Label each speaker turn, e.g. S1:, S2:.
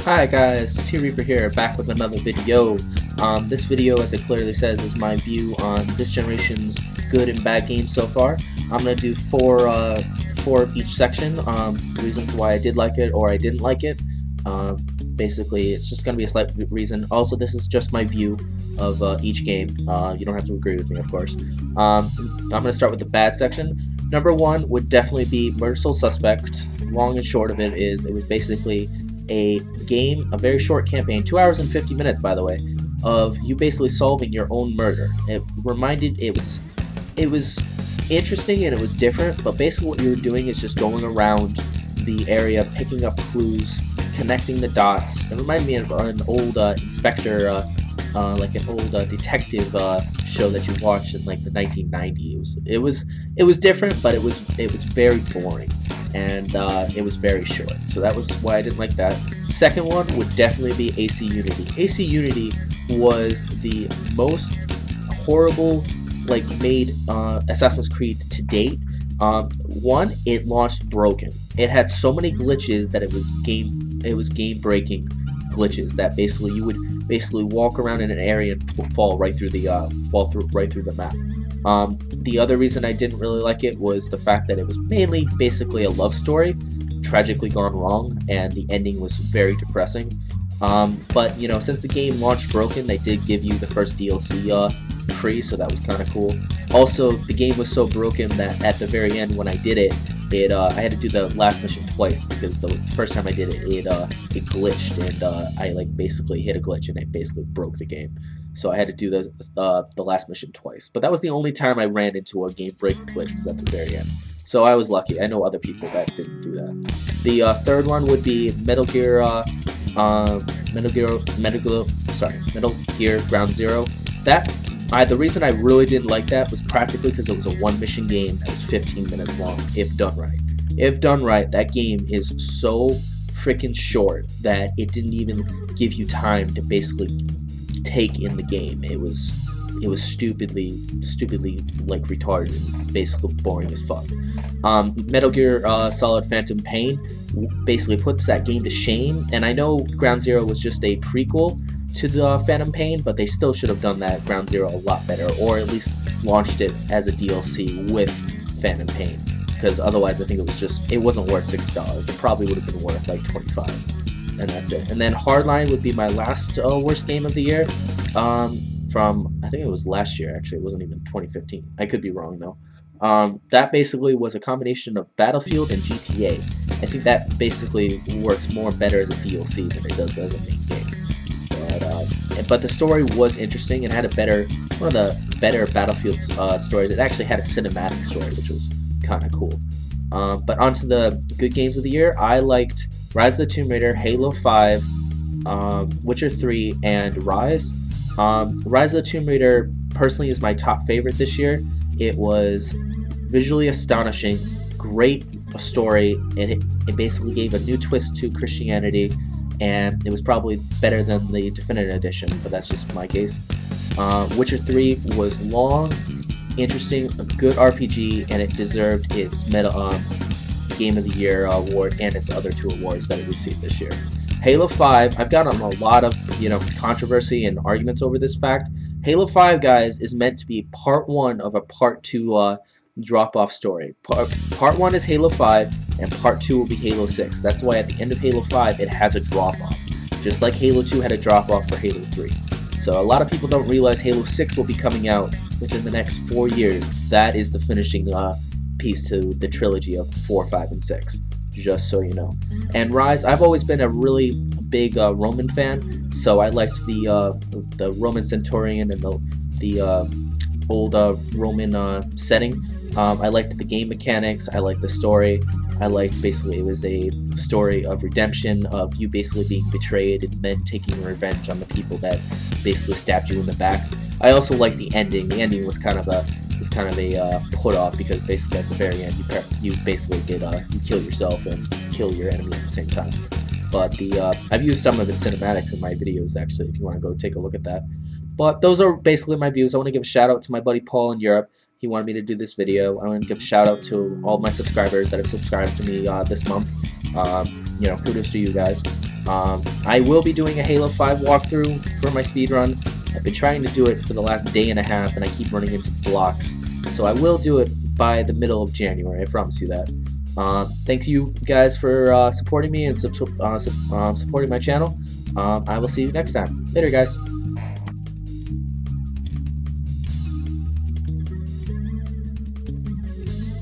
S1: Hi guys, T Reaper here, back with another video. This video, as it clearly says, is my view on this generation's good and bad games so far. I'm going to do four of each section, reasons why I did like it or I didn't like it. Basically, it's just going to be a slight reason. Also, this is just my view of each game. You don't have to agree with me, of course. I'm going to start with the bad section. Number one would definitely be Merciful Suspect. Long and short of it is, it was basically a game, a very short campaign, 2 hours and 50 minutes, by the way, of you basically solving your own murder. It was interesting and it was different, but basically what you were doing is just going around the area, picking up clues, connecting the dots. It reminded me of an old inspector, like an old detective show that you watched in like the 1990s. It was different, but it was very boring, and it was very short. So that was why I didn't like that. Second one would definitely be AC Unity. AC Unity was the most horrible made Assassin's Creed to date. One, it launched broken. It had so many glitches that it was game breaking glitches that basically you would walk around in an area and fall right through the map. The other reason I didn't really like it was the fact that it was mainly basically a love story, tragically gone wrong, and the ending was very depressing. But you know, since the game launched broken, they did give you the first DLC free, so that was kind of cool. Also, the game was so broken that at the very end, when I did it, I had to do the last mission twice, because the first time I did it, it glitched, and I basically hit a glitch, and it basically broke the game. So I had to do the last mission twice. But that was the only time I ran into a game breaking glitch, was at the very end. So I was lucky. I know other people that didn't do that. The third one would be Metal Gear Ground Zero. The reason I really didn't like that was practically because it was a one-mission game that was 15 minutes long, if done right. If done right, that game is so freaking short that it didn't even give you time to basically take in the game. It was stupidly retarded and basically boring as fuck. Metal Gear Solid Phantom Pain basically puts that game to shame, and I know Ground Zero was just a prequel to the Phantom Pain, but they still should have done that Ground Zero a lot better, or at least launched it as a DLC with Phantom Pain, because otherwise I think it wasn't worth $6. It probably would have been worth like $25, and that's it. And then Hardline would be my last worst game of the year, from, I think it was last year, actually. It wasn't even 2015. I could be wrong though. That basically was a combination of Battlefield and GTA. I think that basically works more better as a DLC than it does as a main game. But the story was interesting and had one of the better Battlefield stories. It actually had a cinematic story, which was kind of cool. But onto the good games of the year, I liked Rise of the Tomb Raider, Halo 5, Witcher 3, and Rise. Rise of the Tomb Raider personally is my top favorite this year. It was visually astonishing, great story, and it basically gave a new twist to Christianity, and it was probably better than the Definitive Edition, but that's just my case. Witcher 3 was long, interesting, a good RPG, and it deserved its Game of the Year award and its other 2 awards that it received this year. Halo 5, I've gotten a lot of controversy and arguments over this fact. Halo 5, guys, is meant to be part 1 of a part 2 drop-off story. Part 1 is Halo 5, and part 2 will be Halo 6. That's why at the end of Halo 5, it has a drop-off, just like Halo 2 had a drop-off for Halo 3. So a lot of people don't realize Halo 6 will be coming out within the next 4 years. That is the finishing piece to the trilogy of 4, 5, and 6. Just so you know. And Rise, I've always been a really big Roman fan, so I liked the Roman Centurion and the old Roman setting. I liked the game mechanics. I liked the story. I liked basically it was a story of redemption, of you basically being betrayed and then taking revenge on the people that basically stabbed you in the back. I also liked the ending. The ending was kind of a put off, because basically at the very end you basically did you kill yourself and kill your enemy at the same time. But I've used some of the cinematics in my videos, actually, if you want to go take a look at that. But those are basically my views. I want to give a shout out to my buddy Paul in Europe. He wanted me to do this video. I want to give a shout out to all my subscribers that have subscribed to me this month. Kudos to you guys. I will be doing a Halo 5 walkthrough for my speedrun. I've been trying to do it for the last day and a half, and I keep running into blocks. So I will do it by the middle of January, I promise you that. Thanks to you guys for supporting me and supporting my channel. I will see you next time. Later, guys.